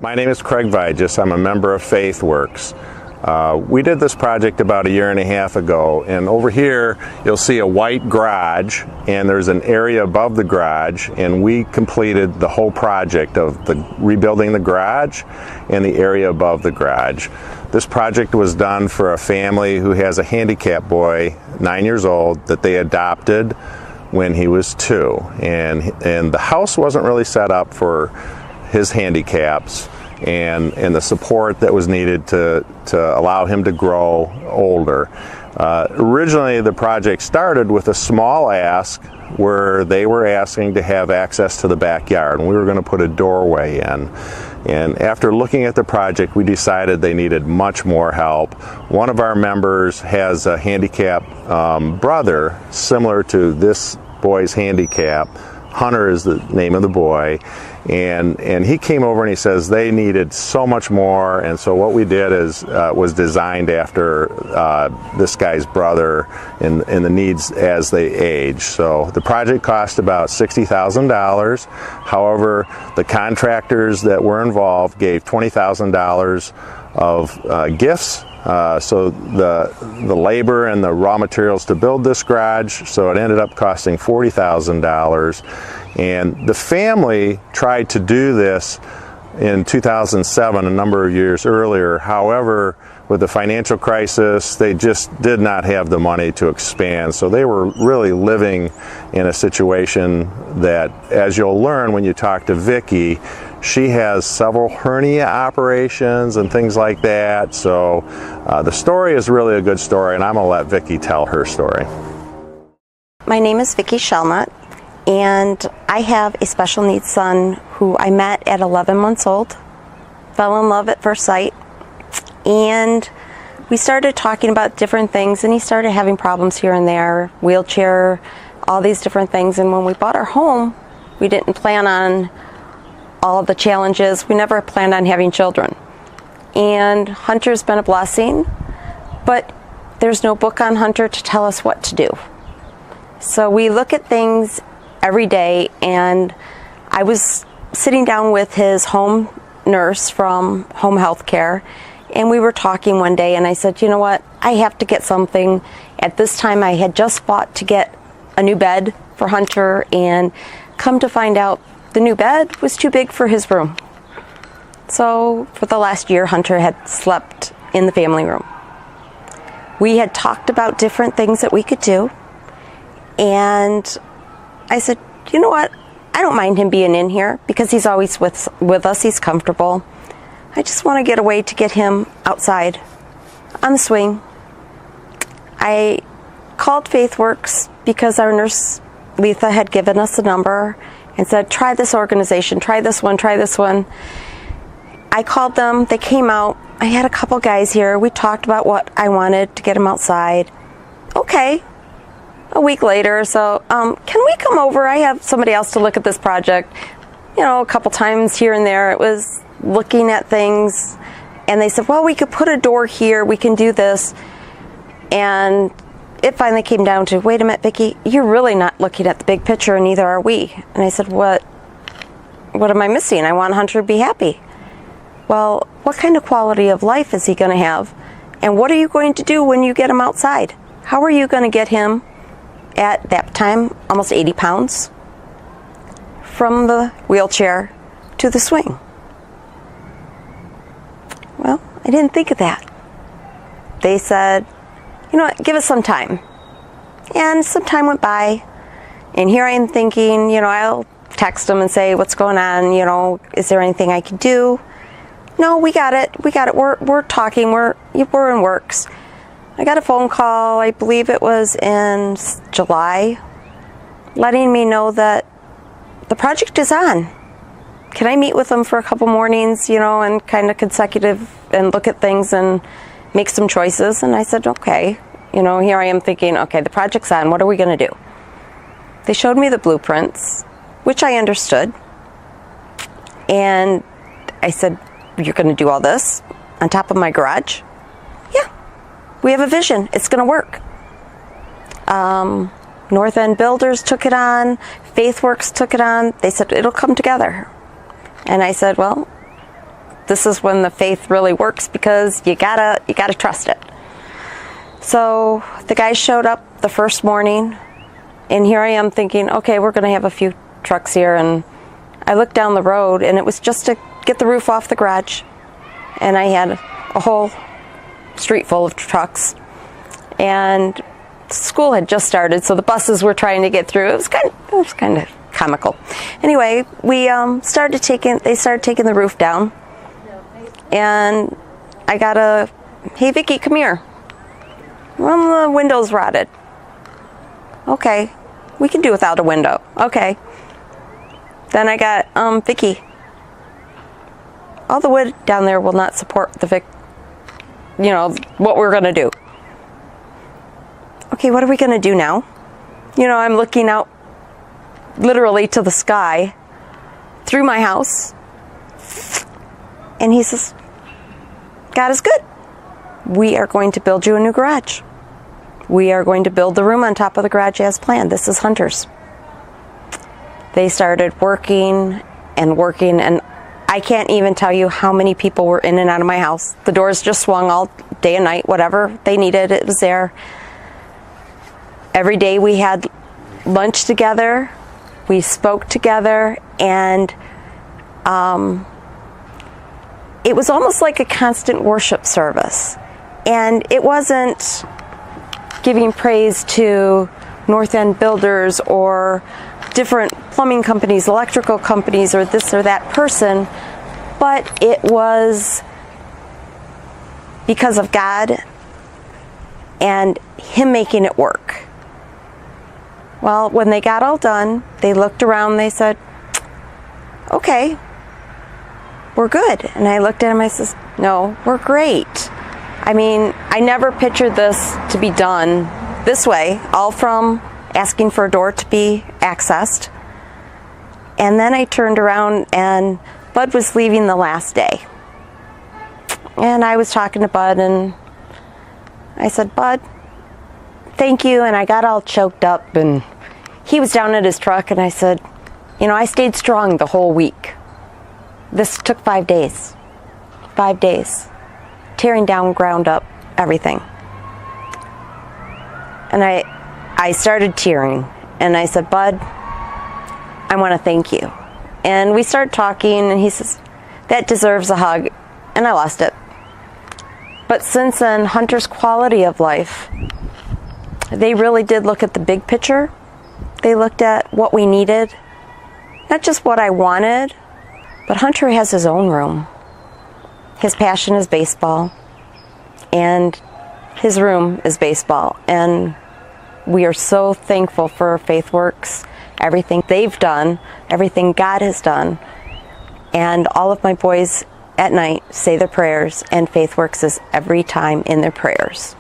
My name is Craig Vigis. I'm a member of FaithWorks. We did this project about a year and a half ago, and over here you'll see a white garage, and there's an area above the garage, and we completed the whole project of rebuilding the garage and the area above the garage. This project was done for a family who has a handicapped boy, 9 years old, that they adopted when he was 2, and the house wasn't really set up for his handicaps and the support that was needed to allow him to grow older. Originally, the project started with a small ask where they were asking to have access to the backyard, and we were going to put a doorway in. And after looking at the project, we decided they needed much more help. One of our members has a handicapped brother similar to this boy's handicap. Hunter is the name of the boy, and he came over and he says they needed so much more, and so what we did is was designed after this guy's brother and the needs as they age. So the project cost about $60,000. However, the contractors that were involved gave $20,000 of gifts. So the labor and the raw materials to build this garage, so it ended up costing $40,000. And the family tried to do this in 2007, a number of years earlier. However, with the financial crisis, they just did not have the money to expand. So they were really living in a situation that, as you'll learn when you talk to Vicky, she has several hernia operations and things like that. So the story is really a good story, and I'm going to let Vicky tell her story. My name is Vicky Shelnut, and I have a special needs son who I met at 11 months old, fell in love at first sight, and we started talking about different things, and he started having problems here and there, wheelchair, all these different things. And when we bought our home, we didn't plan on all of the challenges. We never planned on having children. And Hunter's been a blessing, but there's no book on Hunter to tell us what to do. So we look at things every day, and I was sitting down with his home nurse from Home Health Care, and we were talking one day, and I said, you know what, I have to get something. At this time, I had just bought to get a new bed for Hunter, and come to find out, the new bed was too big for his room. So for the last year, Hunter had slept in the family room. We had talked about different things that we could do, and I said, you know what, I don't mind him being in here because he's always with us, he's comfortable. I just want to get a way to get him outside on the swing. I called FaithWorks because our nurse, Letha, had given us a number and said, try this organization, try this one, try this one. I called them, they came out. I had a couple guys here. We talked about what I wanted to get him outside. Okay. A week later, so can we come over? I have somebody else to look at this project. You know, a couple times here and there, it was looking at things, and they said, well, we could put a door here, we can do this. And it finally came down to, wait a minute, Vicky, you're really not looking at the big picture, and neither are we. And I said, what am I missing? I want Hunter to be happy. Well, what kind of quality of life is he going to have? And what are you going to do when you get him outside? How are you going to get him, at that time, almost 80 pounds, from the wheelchair to the swing? Well, I didn't think of that. They said, you know what, give us some time. And some time went by, and here I am thinking, you know, I'll text them and say, what's going on, you know, is there anything I can do? No, we got it, we're talking, we're in works. I got a phone call, I believe it was in July, letting me know that the project is on. Can I meet with them for a couple mornings, you know, and kind of consecutive and look at things and make some choices? And I said, okay. You know, here I am thinking, okay, the project's on, what are we going to do? They showed me the blueprints, which I understood. And I said, you're going to do all this on top of my garage? Yeah. We have a vision. It's going to work. North End Builders took it on. FaithWorks took it on. They said, it'll come together. And I said, well, this is when the faith really works, because you gotta trust it. So the guys showed up the first morning, and here I am thinking, okay, we're gonna have a few trucks here, and I looked down the road, and it was just to get the roof off the garage, and I had a whole street full of trucks, and school had just started, so the buses were trying to get through. It was kind of comical. Anyway, they started taking the roof down, and I got a, hey Vicky, come here. Well, the window's rotted. Okay, we can do without a window. Okay. Then I got, Vicky, all the wood down there will not support what we're gonna do. Okay, what are we gonna do now? I'm looking out literally to the sky through my house, and he says, God is good. We are going to build you a new garage. We are going to build the room on top of the garage as planned. This is Hunter's. They started working, and I can't even tell you how many people were in and out of my house. The doors just swung all day and night. Whatever they needed, it was there. Every day we had lunch together. We spoke together, and it was almost like a constant worship service. And it wasn't giving praise to North End builders or different plumbing companies, electrical companies, or this or that person, but it was because of God and Him making it work. Well, when they got all done, they looked around, they said, okay, we're good. And I looked at him, I said, no, we're great. I mean, I never pictured this to be done this way, all from asking for a door to be accessed. And then I turned around, and Bud was leaving the last day. And I was talking to Bud, and I said, Bud, thank you. And I got all choked up, and he was down at his truck, and I said, I stayed strong the whole week. This took 5 days. 5 days. Tearing down, ground up, everything. And I started tearing, and I said, Bud, I want to thank you. And we started talking, and he says, that deserves a hug, and I lost it. But since then, Hunter's quality of life, they really did look at the big picture. They looked at what we needed, not just what I wanted, but Hunter has his own room. His passion is baseball, and his room is baseball. And we are so thankful for FaithWorks, everything they've done, everything God has done. And all of my boys at night say their prayers, and FaithWorks is every time in their prayers.